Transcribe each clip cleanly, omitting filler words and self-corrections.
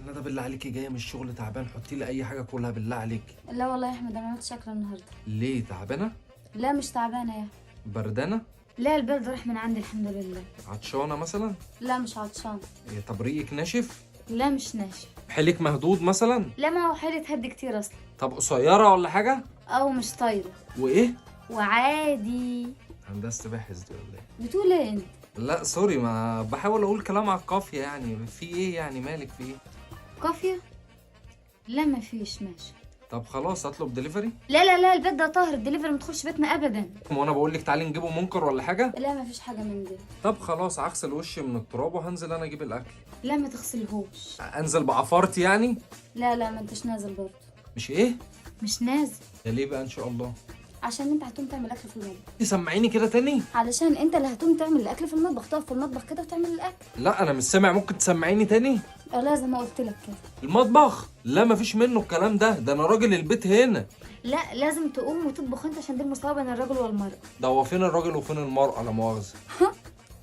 ندى بالله عليكي جايه من الشغل تعبان، حطي لي اي حاجه كلها بالله عليكي. لا والله يا احمد انا ما عملتش اكل النهارده. ليه تعبانه؟ لا مش تعبانه يا. بردانه؟ لا البرد راح من عندي الحمد لله. عطشانه مثلا؟ لا مش عطشان. إيه، طب ريقك ناشف؟ لا مش ناشف. حيلك مهدود مثلا؟ لا ما هو حالي تهدي كتير اصلا. طب قصيره ولا حاجه؟ او مش طايره. وايه؟ وعادي. هندسه باحث دي ولا ايه؟ بتقول ايه انت؟ لا سوري، ما بحاول اقول كلام على القافيه، يعني في ايه يعني، مالك في ايه؟ كافيه؟ لا ما فيش ماشي. طب خلاص اطلب دليفري. لا البيت ده طاهر، الدليفري ما تدخلش بيتنا ابدا. وانا بقول لك تعالي نجيبه منكر ولا حاجه؟ لا ما فيش حاجه من دي. طب خلاص هغسل وشي من التراب وهنزل انا اجيب الاكل. لا ما تغسلهوش. انزل بعفارتي يعني؟ لا ما انتش نازل برضه. مش ايه؟ مش نازل. ده ليه بقى ان شاء الله؟ عشان انت هتقوم تعمل اكل في المطبخ. تسمعيني كده تاني؟ علشان انت اللي هتقوم تعمل الاكل في المطبخ، تقف في المطبخ كده وتعمل الاكل. لا انا مش سامع، ممكن تسمعيني تاني؟ لازم قلت لك كده. المطبخ؟ لا مفيش منه الكلام ده انا راجل البيت هنا. لا لازم تقوم وتطبخ انت، عشان دي المساواه بين الرجل والمراه. ده هو فين الراجل وفين المرأة لا مؤاخذة؟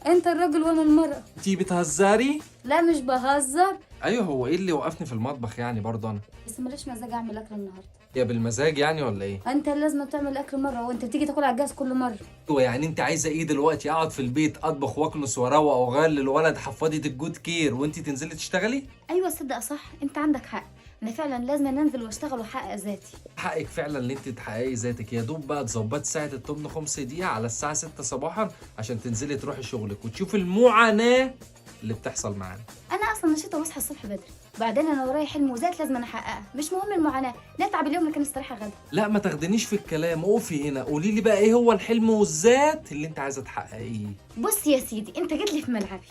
انت الرجل وانا المراه. انتي بتهزري؟ لا مش بهزر. ايوه، هو ايه اللي وقفني في المطبخ يعني برضه انا؟ بس ماليش مزاج اعمل اكل النهارده. يا بالمزاج يعني ولا ايه؟ انت لازم تعمل اكل مره، وانت بتيجي تاكل على الجهاز كل مره. ايوه يعني انت عايزه ايه دلوقتي؟ اقعد في البيت اطبخ واكنس واروق واغير للولد حفاضه الجود كير وانتي تنزلي تشتغلي؟ ايوه صدق صح، انت عندك حق. انا فعلا لازم انزل واشتغل واحقق ذاتي. حقك فعلا ان انت تحققي ذاتك، يا دوب بقى تظبطي ساعه التمن 5 دقيقه على الساعه 6 صباحا عشان تنزلي تروحي شغلك وتشوفي المعاناه اللي بتحصل معانا. انا اصلا نشيطه واصحى الصبح بدري، وبعدين انا ورايا حلم وذات لازم أنا احققها، مش مهم المعاناه، نتعب اليوم لكن نستريح غدا. لا ما تاخدنيش في الكلام، اقفي هنا قولي لي بقى ايه هو الحلم والذات اللي انت عايزه تحققيه. بص يا سيدي، انت جيت لي في ملعبي.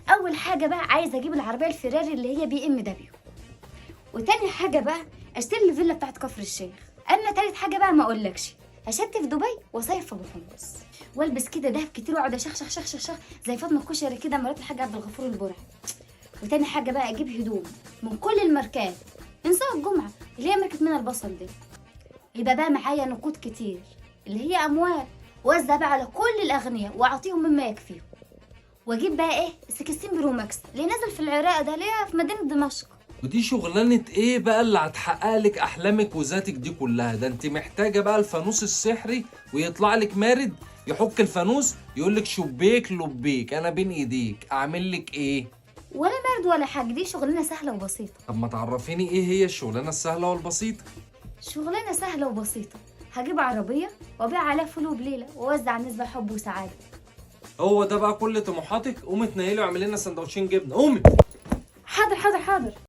اول حاجه بقى عايزه اجيب العربيه الفيراري اللي هي BMW. وتاني حاجه بقى اشتري الفيلا بتاعت كفر الشيخ. اما تالت حاجه بقى ما اقولكش، هشتي في دبي وصيف في ابو حمص، والبس كده دهب كتير واقعد اشخشخ شخ زي فاطمه الكشري كده مرات الحاج عبد الغفور البرعي. وتاني حاجه بقى اجيب هدوم من كل الماركات، انساء الجمعه اللي هي ماركه من البصل دي. يبقى بقى معايا نقود كتير اللي هي اموال، وزع بقى على كل الاغنياء واعطيهم مما يكفيهم. واجيب بقى ايه 16 برو ماكس اللي نازل في العراق ده، اللي هي في مدينه دمشق. ودي شغلانه ايه بقى اللي هتحقق لك احلامك وذاتك دي كلها؟ ده انت محتاجه بقى الفانوس السحري ويطلع لك مارد يحك الفانوس يقول لك شبيك لبيك انا بين ايديك، اعمل لك ايه؟ ولا مرد ولا حاجه، دي شغلانه سهله وبسيطه. طب ما تعرفيني ايه هي الشغلانه السهله والبسيطه؟ شغلانه سهله وبسيطه، هجيب عربيه وابيع عليها فول وبليله واوزع نسبه حب وسعاده. هو ده بقى كل طموحاتك؟ قومي اتنيلي واعملي لنا سندوتشين جبنه، قومي. حاضر.